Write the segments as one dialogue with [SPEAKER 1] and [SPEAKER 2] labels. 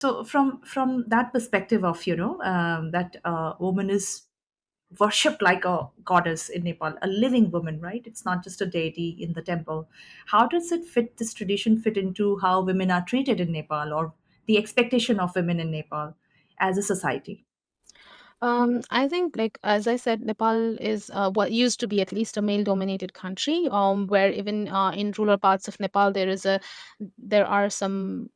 [SPEAKER 1] So from that perspective of that woman is worshipped like a goddess in Nepal, a living woman, right? It's not just a deity in the temple. How does it fit, this tradition fit into how women are treated in Nepal, or the expectation of women in Nepal as a society?
[SPEAKER 2] I think, like as I said, Nepal is what used to be at least a male-dominated country, where even in rural parts of Nepal there are some,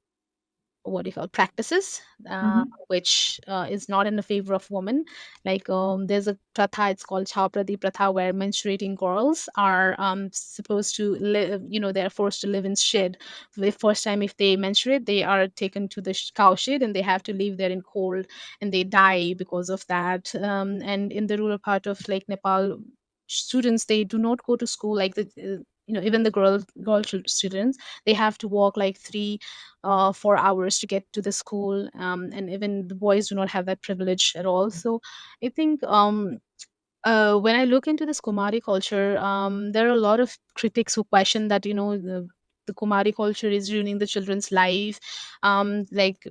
[SPEAKER 2] what do you call, practices
[SPEAKER 1] Hmm.
[SPEAKER 2] which is not in the favor of women. Like there's a pratha, it's called chhapradi pratha, where menstruating girls are supposed to live, they're forced to live in shed. The first time if they menstruate, they are taken to the cow shed, and they have to live there in cold, and they die because of that. And in the rural part of like Nepal, students, they do not go to school, like even the students, they have to walk like 4 hours to get to the school, and even the boys do not have that privilege at all. So I think when I look into this Kumari culture, there are a lot of critics who question that the Kumari culture is ruining the children's life. Like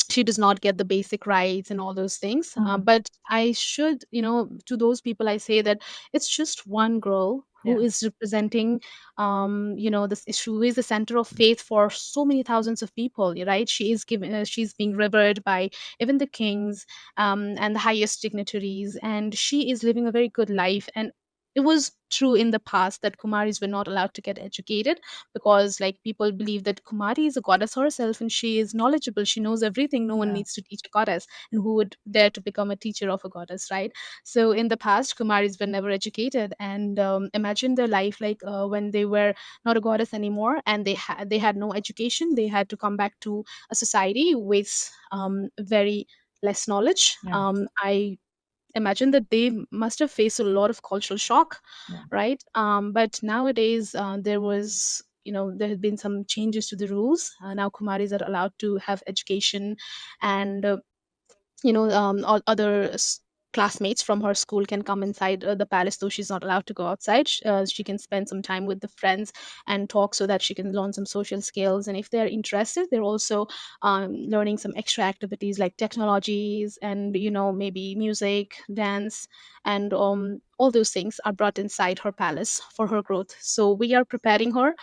[SPEAKER 2] she does not get the basic rights and all those things. But I should, to those people, I say that it's just one girl who
[SPEAKER 1] Yeah.
[SPEAKER 2] is representing, this issue, is the center of faith for so many thousands of people, right? She's being revered by even the kings, and the highest dignitaries, and she is living a very good life. And it was true in the past that Kumaris were not allowed to get educated, because like people believe that Kumari is a goddess herself, and she is knowledgeable, she knows everything, no one
[SPEAKER 1] Yeah.
[SPEAKER 2] needs to teach a goddess, and who would dare to become a teacher of a goddess, right? So in the past, Kumaris were never educated, and imagine their life, like when they were not a goddess anymore, and they had no education, they had to come back to a society with very less knowledge.
[SPEAKER 1] Yeah.
[SPEAKER 2] I imagine that they must have faced a lot of cultural shock,
[SPEAKER 1] Yeah.
[SPEAKER 2] right? But nowadays, there have been some changes to the rules. Now Kumaris are allowed to have education, and other classmates from her school can come inside the palace, though she's not allowed to go outside. She can spend some time with the friends and talk, so that she can learn some social skills. And if they're interested, they're also learning some extra activities like technologies, and maybe music, dance, and all those things are brought inside her palace for her growth. So we are preparing her,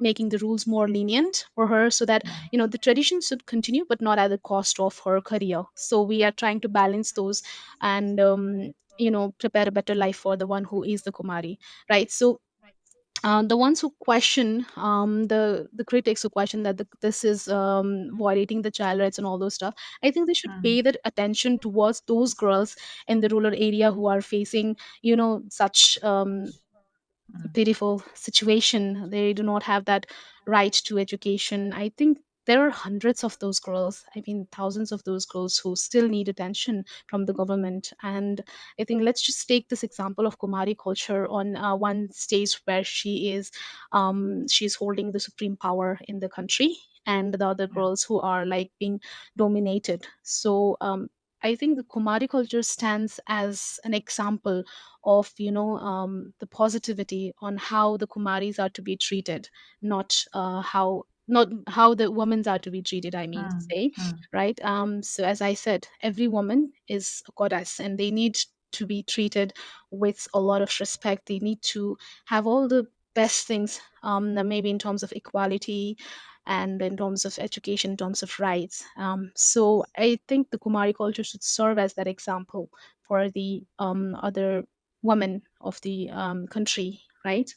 [SPEAKER 2] making the rules more lenient for her, so that
[SPEAKER 1] Yeah.
[SPEAKER 2] the tradition should continue, but not at the cost of her career. So we are trying to balance those, and prepare a better life for the one who is the Kumari, right? So the ones who question, the critics who question that this is violating the child rights and all those stuff, I think they should pay
[SPEAKER 1] Mm.
[SPEAKER 2] that attention towards those girls in the rural area who are facing such pitiful situation. They do not have that right to education. I think there are hundreds of those girls, I mean thousands of those girls, who still need attention from the government. And I think let's just take this example of Kumari culture on one stage where she's holding the supreme power in the country, and the other
[SPEAKER 1] Yeah.
[SPEAKER 2] girls who are like being dominated. So I think the Kumari culture stands as an example of the positivity on how the Kumaris are to be treated, not how the women are to be treated, I mean to
[SPEAKER 1] Mm.
[SPEAKER 2] say,
[SPEAKER 1] Mm.
[SPEAKER 2] right? So as I said, every woman is a goddess, and they need to be treated with a lot of respect. They need to have all the best things, maybe in terms of equality, and in terms of education, in terms of rights. So I think the Kumari culture should serve as that example for the other women of the country, right?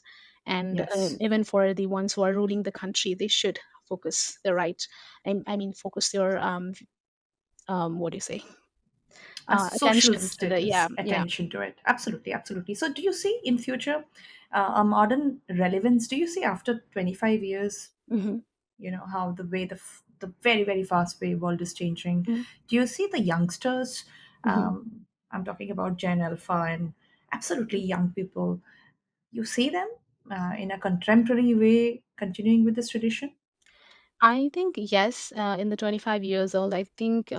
[SPEAKER 2] And
[SPEAKER 1] Yes.
[SPEAKER 2] even for the ones who are ruling the country, they should focus their right. I mean, focus their what do you say?
[SPEAKER 1] A social
[SPEAKER 2] Attention to the, yeah,
[SPEAKER 1] status
[SPEAKER 2] yeah.
[SPEAKER 1] attention to it. Absolutely, absolutely. So do you see in future a modern relevance? Do you see after 25 years,
[SPEAKER 2] Hmm.
[SPEAKER 1] how the way the very very fast way world is changing? Do you see the youngsters,
[SPEAKER 2] Hmm.
[SPEAKER 1] I'm talking about Gen Alpha and absolutely young people, you see them in a contemporary way continuing with this tradition?
[SPEAKER 2] I think yes, in the 25 years old, I think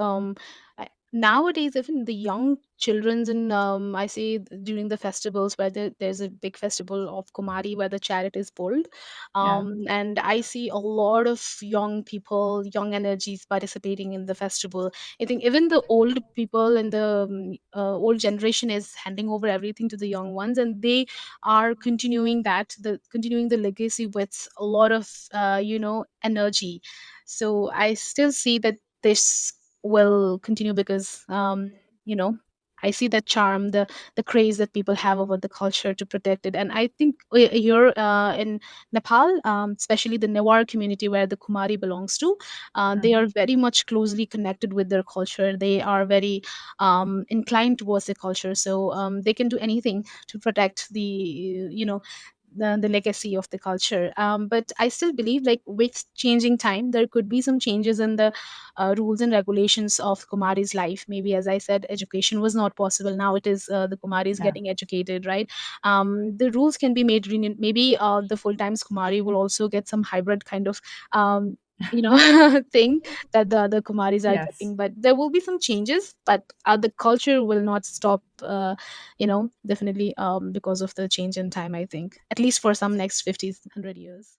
[SPEAKER 2] nowadays even the young children's in I say during the festivals where there's a big festival of Kumari where the chariot is pulled,
[SPEAKER 1] Yeah.
[SPEAKER 2] and I see a lot of young people, young energies participating in the festival. I think even the old people and the old generation is handing over everything to the young ones, and they are continuing the legacy with a lot of energy. So I still see that this will continue because you know I see that charm, the craze that people have over the culture to protect it. And I think here in Nepal, especially the Newar community where the Kumari belongs to, they are very much closely connected with their culture. They are very inclined towards their culture, so they can do anything to protect the legacy of the culture. But I still believe, like, with changing time, there could be some changes in the rules and regulations of Kumari's life. Maybe, as I said, education was not possible. Now it is, the Kumari is
[SPEAKER 1] Yeah.
[SPEAKER 2] getting educated, right? The rules can be made lenient. Maybe the full time Kumari will also get some hybrid kind of thing that the other Kumaris are
[SPEAKER 1] Yes.
[SPEAKER 2] getting. But there will be some changes, but the culture will not stop. Definitely, because of the change in time, I think, at least for some next 50, 100 years.